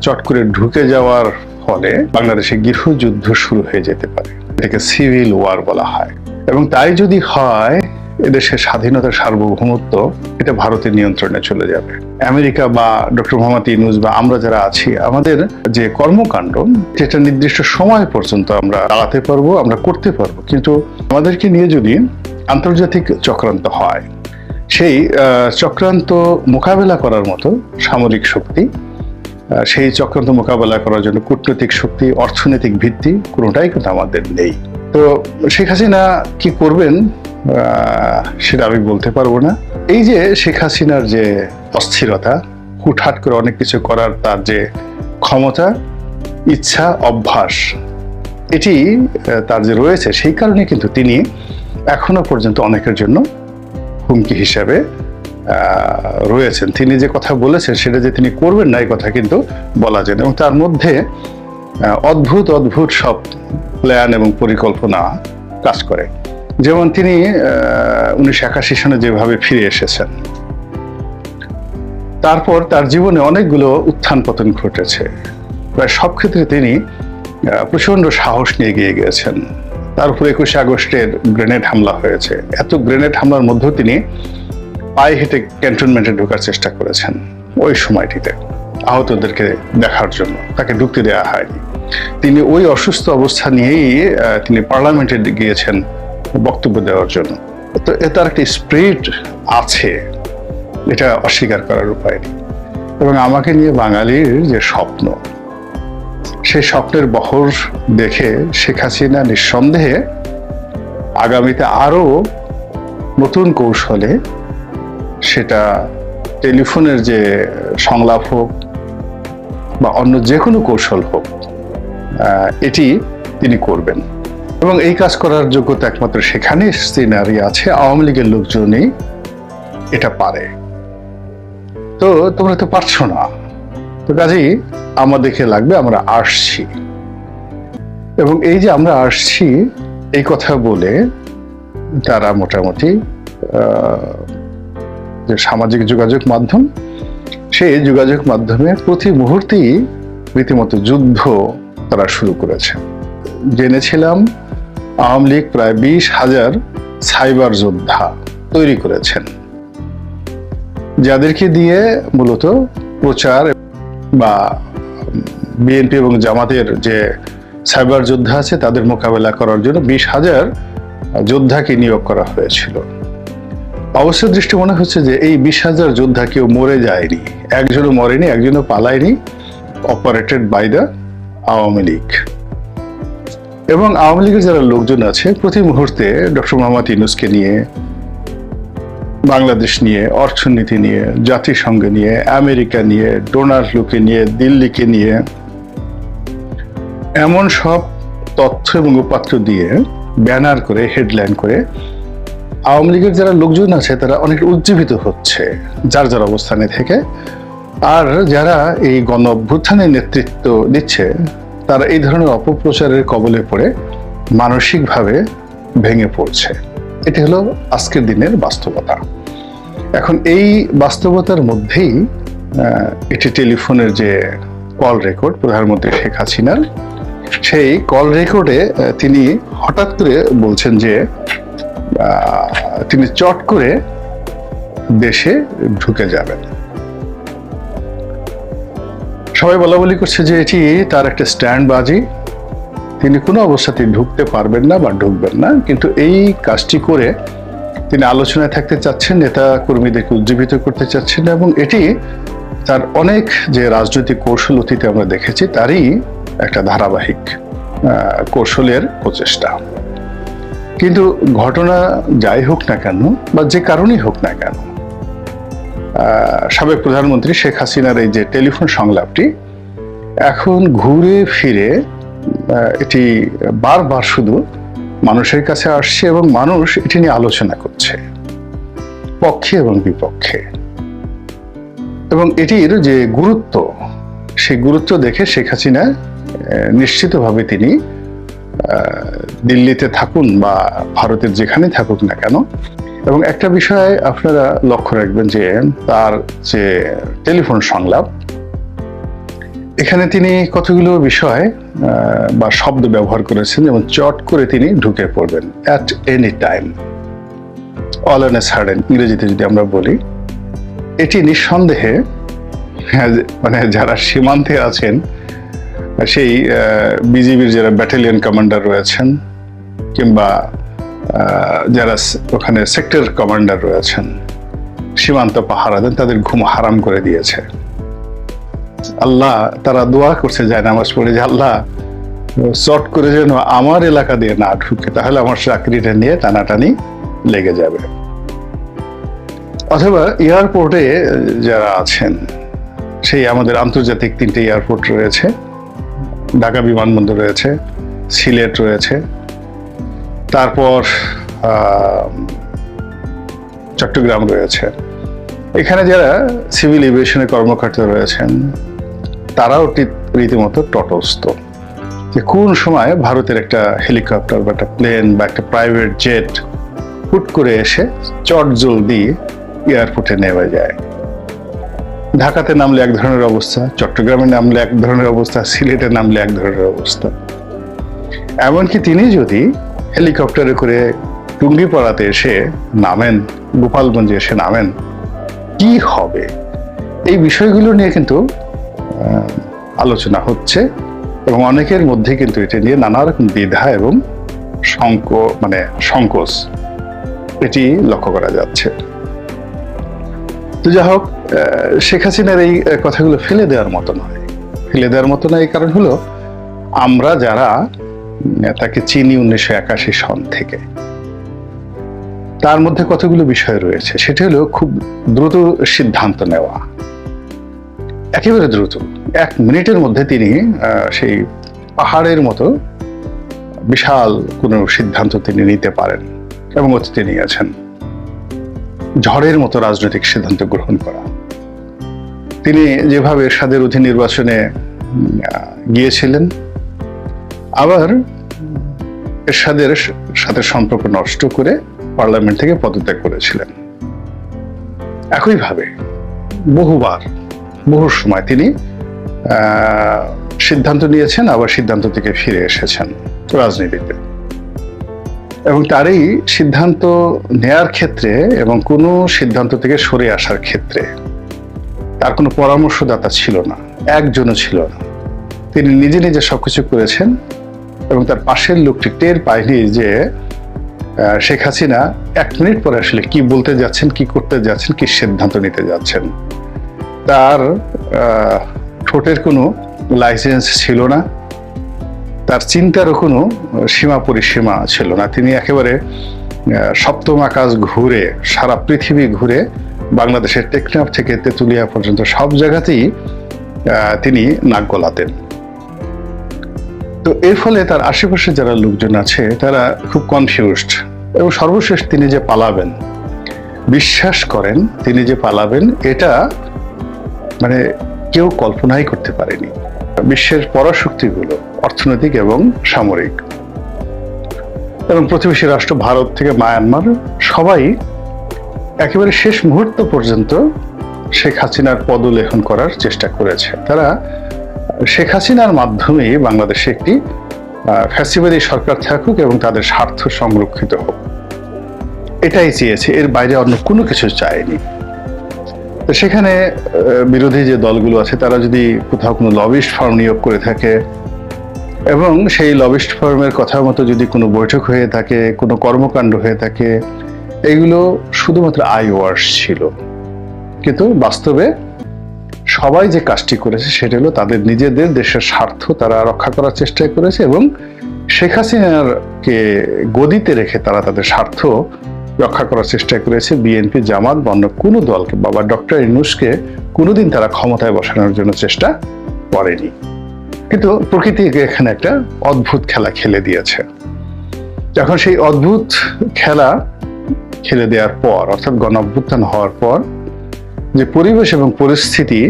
চট করে ঢুকে যাওয়ার ফলে বাংলাদেশে গৃহযুদ্ধ শুরু হয়ে যেতে পারে। এটাকে সিভিল ওয়ার বলা হয়। এবং তাই যদি হয়, এদেশের স্বাধীনতার সার্বভৌমত্ব এটা ভারতের নিয়ন্ত্রণে চলে যাবে। আমেরিকা বা ডক্টর মোহাম্মদ ইউনূস বা আমরা যারা আছি, আমাদের যে কর্মকাণ্ড যেটা নির্দিষ্ট সময় পর্যন্ত আমরা চালাতে পারবো, আমরা করতে পারবো, কিন্তু আমাদেরকে নিয়ে যদি আন্তর্জাতিক চক্রান্ত হয়, সেই চক্রান্ত মোকাবেলা করার মতো সামরিক শক্তি, সেই চক্রান্ত মোকাবেলা করার জন্য কূটনৈতিক শক্তি, অর্থনৈতিক ভিত্তি কোনোটাই কিন্তু আমাদের নেই। তো শেখ হাসিনা কি করবেন সেটা আমি বলতে পারবো না। এই যে শেখ হাসিনার যে অস্থিরতা, হুটহাট করে অনেক কিছু করার তার যে ক্ষমতা, ইচ্ছা, অভ্যাস, এটি তার যে রয়েছে, সেই কারণে কিন্তু তিনি এখনো পর্যন্ত অনেকের জন্য হুমকি হিসাবে রয়েছেন। তিনি যে কথা বলেছেন সেটা যে তিনি করবেন না, এই কথা কিন্তু বলা যায় না। এবং তার মধ্যে অদ্ভুত অদ্ভুত সব প্ল্যান এবং পরিকল্পনা কাজ করে। যেমন তিনি 1981 সনে যেভাবে ফিরে এসেছেন, তারপর তার জীবনে অনেকগুলো উত্থান পতন ঘটেছে। প্রায় সব ক্ষেত্রে তিনি প্রচন্ড সাহস নিয়ে এগিয়ে গিয়েছেন। তার উপর 21 আগস্টের গ্রেনেড হামলা হয়েছে। এত গ্রেনেড হামলার মধ্যেও তিনি পায়ে হেঁটে ক্যান্টনমেন্টে ঢোকার চেষ্টা করেছেন। ওই সময়টিতে আহতদেরকে দেখার জন্য তাকে ঢুকতে দেওয়া হয়নি। তিনি ওই অসুস্থ অবস্থা নিয়েই তিনি পার্লামেন্টে গিয়েছেন বক্তব্য দেওয়ার জন্য। তো তার একটা স্পিরিট আছে, এটা অস্বীকার করার উপায় নেই। এবং আমাকে নিয়ে বাঙালির যে স্বপ্ন, সেই স্বপ্নের বহর দেখে শেখ হাসিনা নিঃসন্দেহে আগামীতে আরো নতুন কৌশলে, সেটা টেলিফোনের যে সংলাপ হোক বা অন্য যে কোনো কৌশল হোক, এটি তিনি করবেন। এবং এই কাজ করার যোগ্যতা একমাত্র সেখানে সিনারি আছে, আওয়ামী লীগের লোকজনই এটা পারে। তো তোমরা তো পারছো না, তো কাজেই আমাদেরকে লাগবে, আমরা আসছি। এবং এই যে আমরা আসছি এই কথা বলে তারা মোটামুটি যে সামাজিক যোগাযোগ মাধ্যম, সেই যোগাযোগ মাধ্যমে প্রতি মুহূর্তেই রীতিমতো যুদ্ধ তারা শুরু করেছে। জেনেছিলাম আওয়ামী লীগ প্রায় 20,000 সাইবার যোদ্ধা তৈরি করেছেন, যাদেরকে দিয়ে মূলত প্রচার বা বিএনপি এবং জামাতের যে সাইবার যোদ্ধা আছে তাদের মোকাবেলা করার জন্য 20,000 যোদ্ধাকে নিয়োগ করা হয়েছিল। অবশ্য দৃষ্টি মনে হচ্ছে যে এই 20,000 যোদ্ধা কেউ মরে যায়নি, একজনও মরেনি, একজনও পালায়নি, operated by the Awami League. এবং আওয়ামী লীগের যারা লোকজন আছে প্রতি মুহূর্তে ডক্টর মোহাম্মদ ইউনূসকে নিয়ে, বাংলাদেশ নিয়ে, অর্থনীতি নিয়ে, জাতিসংঘ নিয়ে, আমেরিকা নিয়ে, ডোনাল্ড ট্রাম্পকে নিয়ে, দিল্লিকে নিয়ে এমন সব তথ্য এবং উপাত্ত দিয়ে ব্যানার করে, হেডলাইন করে আওয়ামী লীগের যারা লোকজন আছে তারা অনেক উজ্জীবিত হচ্ছে যার যার অবস্থানে থেকে। আর যারা এই গণ অভ্যুত্থানের নেতৃত্ব দিচ্ছে তারা এই ধরনের অপপ্রচারের কবলে পড়ে মানসিকভাবে ভেঙে পড়ছে। এটি হলো আজকের দিনের বাস্তবতা। এখন এই বাস্তবতার মধ্যেই একটি টেলিফোনের যে কল রেকর্ড প্রধানমন্ত্রী শেখ হাসিনার, সেই কল রেকর্ডে তিনি হঠাৎ করে বলছেন যে তিনি চট করে দেশে ঢুকে যাবেন। সবাই বলা বলি করছে যে এটি তার একটা স্ট্যান্ডবাজি, তিনি কোনো অবস্থাতেই ঢুকতে পারবেন না বা ঢুকবেন না। কিন্তু এই কাজটি করে তিনি আলোচনায় থাকতে চাচ্ছেন, নেতা কর্মীদেরকে উজ্জীবিত করতে চাচ্ছেন, এবং এটি তার অনেক যে রাজনৈতিক কৌশল অতীতে আমরা দেখেছি তারই একটা ধারাবাহিক কৌশলের প্রচেষ্টা। কিন্তু ঘটনা যাই হোক না কেন বা যে কারণেই হোক না কেন, সাবেক প্রধানমন্ত্রী শেখ হাসিনার এই যে টেলিফোন সংলাপটি এখন ঘুরে ফিরে এটি বারবার শুধু মানুষের কাছে আসছে এবং মানুষ এটি নিয়ে আলোচনা করছে পক্ষে এবং বিপক্ষে। এবং এটির যে গুরুত্ব, সেই গুরুত্ব দেখে শেখ হাসিনা নিশ্চিতভাবে তিনি দিল্লিতে থাকুন বা ভারতের যেখানে থাকুক না কেন। এবং একটা বিষয় আপনারা লক্ষ্য রাখবেন যে তার যে টেলিফোন সংলাপ, এখানে তিনি কতগুলো বিষয় বা শব্দ ব্যবহার করেছেন, যেমন চট করে তিনি ঢুকে পড়বেন, at any time, all on a sudden ইংরেজিতে যদি আমরা বলি। এটি নিঃসন্দেহে মানে যারা সীমান্তে আছেন, সেই বিজিবির যারা ব্যাটালিয়ন কমান্ডার রয়েছেন কিংবা যারা ওখানে সেক্টর কমান্ডার রয়েছেন, সীমান্ত পাহারা দেন, তাদের ঘুম হারাম করে দিয়েছে। আল্লাহ, তারা দোয়া করছে, যায় নামাজ পড়ে, যে আল্লাহ চট করে যেন আমার এলাকা দিয়ে না ঢুকে, তাহলে আমার চাকরিটা নিয়ে টানাটানি লেগে যাবে। অথবা এয়ারপোর্টে যারা আছেন, সেই আমাদের আন্তর্জাতিক 3টে এয়ারপোর্ট রয়েছে, ঢাকা বিমানবন্দর রয়েছে, সিলেট রয়েছে, তারপর চট্টগ্রাম রয়েছে। এখানে যারা সিভিল এভিয়েশনের কর্মকর্তা রয়েছেন, তারাও রীতিমতো তটস্থ যে কোন সময় ভারতের একটা হেলিকপ্টার বা একটা প্লেন বা একটা প্রাইভেট জেট হুট করে এসে চট জলদি এয়ারপোর্টে নেমে যায়। ঢাকাতে নামলে এক ধরনের অবস্থা, চট্টগ্রামে নামলে এক ধরনের অবস্থা, সিলেটে নামলে এক ধরনের অবস্থা। এমনকি তিনি যদি হেলিকপ্টারে করে টুঙ্গিপাড়াতে এসে নামেন, গোপালগঞ্জে এসে নামেন, কি হবে? এই বিষয়গুলো নিয়ে কিন্তু আলোচনা হচ্ছে এবং অনেকের মধ্যে কিন্তু এটা নিয়ে নানা রকম দ্বিধা এবং সংকোচ এটি লক্ষ্য করা যাচ্ছে। তো যাই হোক, শেখ হাসিনার এই কথাগুলো ফেলে দেওয়ার মতো নয়। ফেলে দেওয়ার মতো নয়, এই কারণ হলো আমরা যারা তাকে চিনি 1981 সন থেকে, তার মধ্যে কতগুলো বিষয় রয়েছে। সেটা হলো খুব দ্রুত সিদ্ধান্ত নেওয়া, একেবারে দ্রুত। 1 মিনিটের মধ্যে তিনি সেই পাহাড়ের মতো বিশাল কোনো সিদ্ধান্ত তিনি নিতে পারেন এবং অতীতে নিয়েছেন। ঝড়ের মতো রাজনৈতিক সিদ্ধান্ত গ্রহণ করা। তিনি যেভাবে এরশাদের অধীন নির্বাচনে গিয়েছিলেন, আবার এরশাদের সাথে সম্পর্ক নষ্ট করে পার্লামেন্ট থেকে পদত্যাগ করেছিলেন। একইভাবে বহু সময় তিনি সিদ্ধান্ত নিয়েছেন, আবার সিদ্ধান্ত থেকে ফিরে এসেছেন রাজনীতিতে। এবং তার এই সিদ্ধান্ত নেয়ার ক্ষেত্রে এবং কোনো সিদ্ধান্ত থেকে সরে আসার ক্ষেত্রে তার কোনো পরামর্শদাতা ছিল না, একজনও ছিল না। তিনি নিজে নিজে সবকিছু করেছেন এবং তার পাশের লোকটি টের পায়নি যে শেখ হাসিনা 1 মিনিট পরে আসলে কি বলতে যাচ্ছেন, কি করতে যাচ্ছেন, কি সিদ্ধান্ত নিতে যাচ্ছেন। তার ঠোঁটের কোনো লাইসেন্স ছিল না, তার চিন্তারও কোনো সীমা পরিসীমা ছিল না। তিনি একেবারে সপ্তম আকাশ ঘুরে, সারা পৃথিবী ঘুরে, বাংলাদেশের টেকনাফ থেকে তেঁতুলিয়া পর্যন্ত সব জায়গাতেই তিনি নাক গলাতেন। তো এর ফলে তার আশেপাশে যারা লোকজন আছে তারা খুব কনফিউজড। এবং সর্বশেষ তিনি যে পালাবেন, বিশ্বাস করেন তিনি যে পালাবেন, এটা মানে কেউ কল্পনাই করতে পারেনি। বিশ্বের পরাশক্তিগুলো, অর্থনৈতিক এবং সামরিক, এবং প্রতিবেশী রাষ্ট্র ভারত থেকে মায়ানমার, সবাই একেবারে শেষ মুহূর্ত পর্যন্ত শেখ হাসিনার পদলেখন করার চেষ্টা করেছে। তারা শেখ হাসিনার মাধ্যমেই বাংলাদেশে একটি ফ্যাসিবাদী সরকার থাকুক এবং তাদের স্বার্থ সংরক্ষিত হোক, এটাই চেয়েছে। এর বাইরে অন্য কোনো কিছু চায়নি। তো সেখানে বিরোধী যে দলগুলো আছে, তারা যদি কোথাও কোনো লবিস্ট ফার্ম নিয়োগ করে থাকে এবং সেই লবিস্ট ফার্মের কথা মতো যদি কোনো বৈঠক হয়ে থাকে, কোনো কর্মকাণ্ড হয়ে থাকে, এগুলো শুধুমাত্র আই ওয়াশ ছিল। কিন্তু বাস্তবে সবাই যে কাজটি করেছে সেটা হলো তাদের নিজেদের দেশের স্বার্থ তারা রক্ষা করার চেষ্টা করেছে এবং শেখ হাসিনাকে গদিতে রেখে তারা তাদের স্বার্থ রক্ষা করার চেষ্টা করেছে। বিএনপি, জামাত বা অন্য কোনো দলকে, বাবা ডক্টর ইউনূসকে কোনোদিন তারা ক্ষমতায় বসানোর জন্য চেষ্টা করেনি। কিন্তু প্রকৃতি এখানে একটা অদ্ভুত খেলা খেলে দিয়েছে। এখন সেই অদ্ভুত খেলা খেলে দেওয়ার পর, অর্থাৎ গণঅভ্যুত্থান হওয়ার পর যে পরিবেশ এবং পরিস্থিতি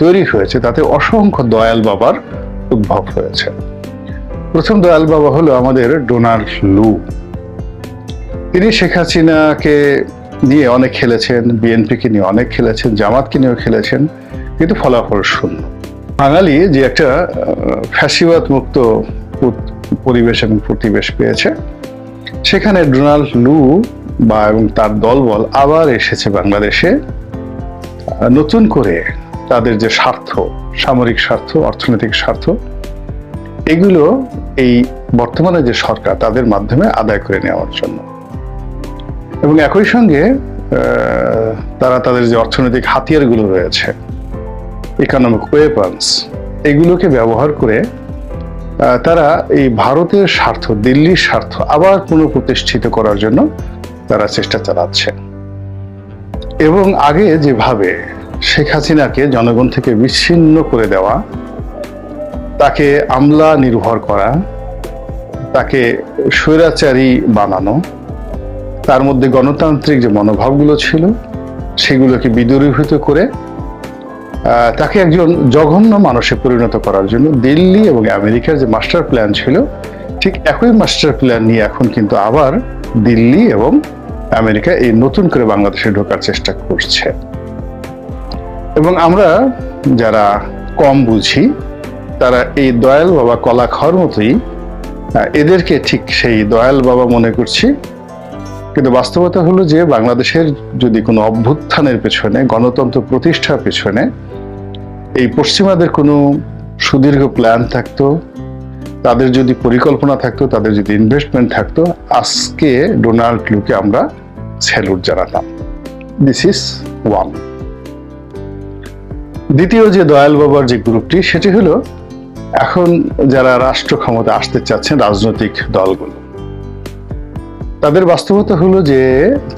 তৈরি হয়েছে, তাতে অসংখ্য দয়াল বাবার উদ্ভব হয়েছে। প্রথম দয়াল বাবা হলো আমাদের ডোনাল্ড লু। তিনি শেখ হাসিনাকে নিয়ে অনেক খেলেছেন, বিএনপিকে নিয়ে অনেক খেলেছেন, জামাতকে নিয়েও খেলেছেন, কিন্তু ফলাফল শূন্য। বাঙালি যে একটা ফ্যাসিবাদ মুক্ত পরিবেশ এবং প্রতিবেশ পেয়েছে, সেখানে ডোনাল্ড লু এবং তার দলবল আবার এসেছে বাংলাদেশে নতুন করে তাদের যে স্বার্থ, সামরিক স্বার্থ, অর্থনৈতিক স্বার্থ, এগুলো এই বর্তমানে যে সরকার তাদের মাধ্যমে আদায় করে নেওয়ার জন্য। এবং একই সঙ্গে তারা তাদের যে অর্থনৈতিক হাতিয়ারগুলো রয়েছে, ইকোনমিক ওয়েপন্স, এগুলোকে ব্যবহার করে তারা এই ভারতের স্বার্থ, দিল্লির স্বার্থ আবার পুনঃপ্রতিষ্ঠিত করার জন্য তারা চেষ্টা চালাচ্ছে। এবং আগে যেভাবে শেখ হাসিনাকে জনগণ থেকে বিচ্ছিন্ন করে দেওয়া, তাকে আমলা নির্ভর করা, তাকে স্বৈরাচারী বানানো, তার মধ্যে গণতান্ত্রিক যে মনোভাবগুলো ছিল সেগুলোকে বিদূরীভূত করে তাকে একজন জঘন্য মানুষে পরিণত করার জন্য দিল্লি এবং আমেরিকার যে মাস্টার প্ল্যান ছিল, ঠিক একই মাস্টার প্ল্যান নিয়ে এখন কিন্তু আবার দিল্লি এবং আমেরিকা এই নতুন করে বাংলাদেশে ঢোকার চেষ্টা করছে। এবং আমরা যারা কম বুঝি তারা এই দয়াল বাবা কলা খাওয়ার মতোই এদেরকে ঠিক সেই দয়াল বাবা মনে করছি। কিন্তু বাস্তবতা হলো যে বাংলাদেশের যদি কোনো অভ্যুত্থানের পেছনে, গণতন্ত্র প্রতিষ্ঠার পেছনে এই পশ্চিমাদের কোনো সুদীর্ঘ প্ল্যান থাকতো, তাদের যদি পরিকল্পনা থাকতো, তাদের যদি ইনভেস্টমেন্ট থাকতো, আজকে ডোনাল্ড লুকে আমরা স্যালুট জানাতাম। This is one. দ্বিতীয় যে দয়াল বাবার যে গ্রুপটি, সেটি হলো এখন যারা রাষ্ট্র ক্ষমতা আসতে চাচ্ছেন রাজনৈতিক দলগুলো। তাদের বাস্তবতা হলো যে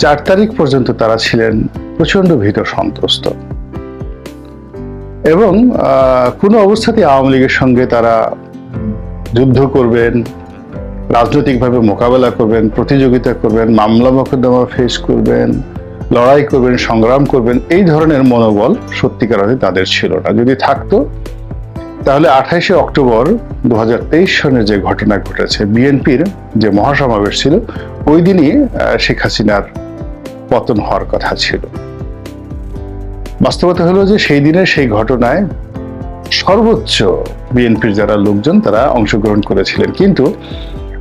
4 তারিখ পর্যন্ত তারা ছিলেন প্রচন্ড ভীত সন্ত্রস্ত এবং কোনো অবস্থাতেই আওয়ামী লীগের সঙ্গে তারা যুদ্ধ করবেন, রাজনৈতিকভাবে মোকাবেলা করবেন, প্রতিযোগিতা করবেন, মামলা মোকদ্দমা ফেস করবেন, লড়াই করবেন, সংগ্রাম করবেন, এই ধরনের মনোবল সত্যিকার অর্থে তাদের ছিল না। যদি থাকতো তাহলে 28শে অক্টোবর 2023 সনের যে ঘটনা ঘটেছে, বিএনপির যে মহাসমাবেশ ছিল, ওই দিনই শেখ হাসিনার পতন হওয়ার কথা ছিল। বাস্তবতা হলো যে সেই দিনের সেই ঘটনায় সর্বোচ্চ বিএনপির যারা লোকজন তারা অংশগ্রহণ করেছিলেন, কিন্তু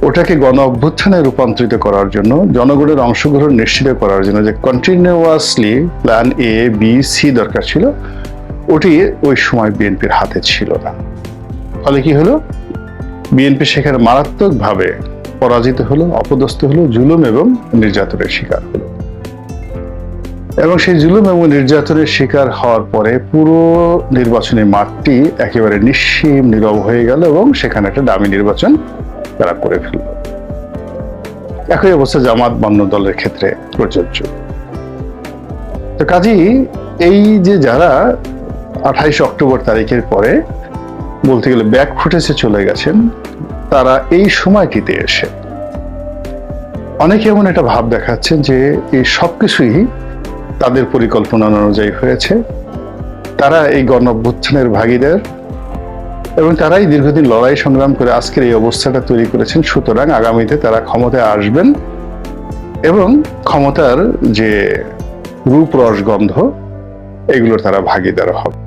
ওটাকে গণ অভ্যুত্থানে রূপান্তরিত করার জন্য, জনগণের অংশগ্রহণ নিশ্চিত করার জন্য যে continuously plan A, B, C দরকার ছিল, ওটি ওই সময় বিএনপির হাতে ছিল না। ফলে কি হলো, বিএনপি সেখানে মারাত্মকভাবে পরাজিত হলো, অপদস্থ হলো, জুলুম এবং নির্যাতনের শিকার হলো। এবং সেই জুলুম এবং নির্যাতনের শিকার হওয়ার পরে পুরো নির্বাচনী মাঠটি একেবারে নিশ্চিম নীরব হয়ে গেল এবং সেখানে একটা দামি নির্বাচন তারা করে ফেলল। একই অবস্থা জামাত অন্য দলের ক্ষেত্রে প্রযোজ্য। তো কাজেই এই যে যারা 28 অক্টোবর তারিখের পরে বলতে গেলে ব্যাক ফুটেজে চলে গেছেন, তারা এই সময়টিতে এসে অনেকে এমন একটা ভাব দেখাচ্ছেন যে এই সবকিছুই তাদের পরিকল্পনা অনুযায়ী হয়েছে, তারা এই গণ অভ্যুত্থানের ভাগীদার এবং তারাই দীর্ঘদিন লড়াই সংগ্রাম করে আজকের এই অবস্থাটা তৈরি করেছেন। সুতরাং আগামীতে তারা ক্ষমতায় আসবেন এবং ক্ষমতার যে রূপ, রস, গন্ধ, এগুলোর তারা ভাগীদার হবে।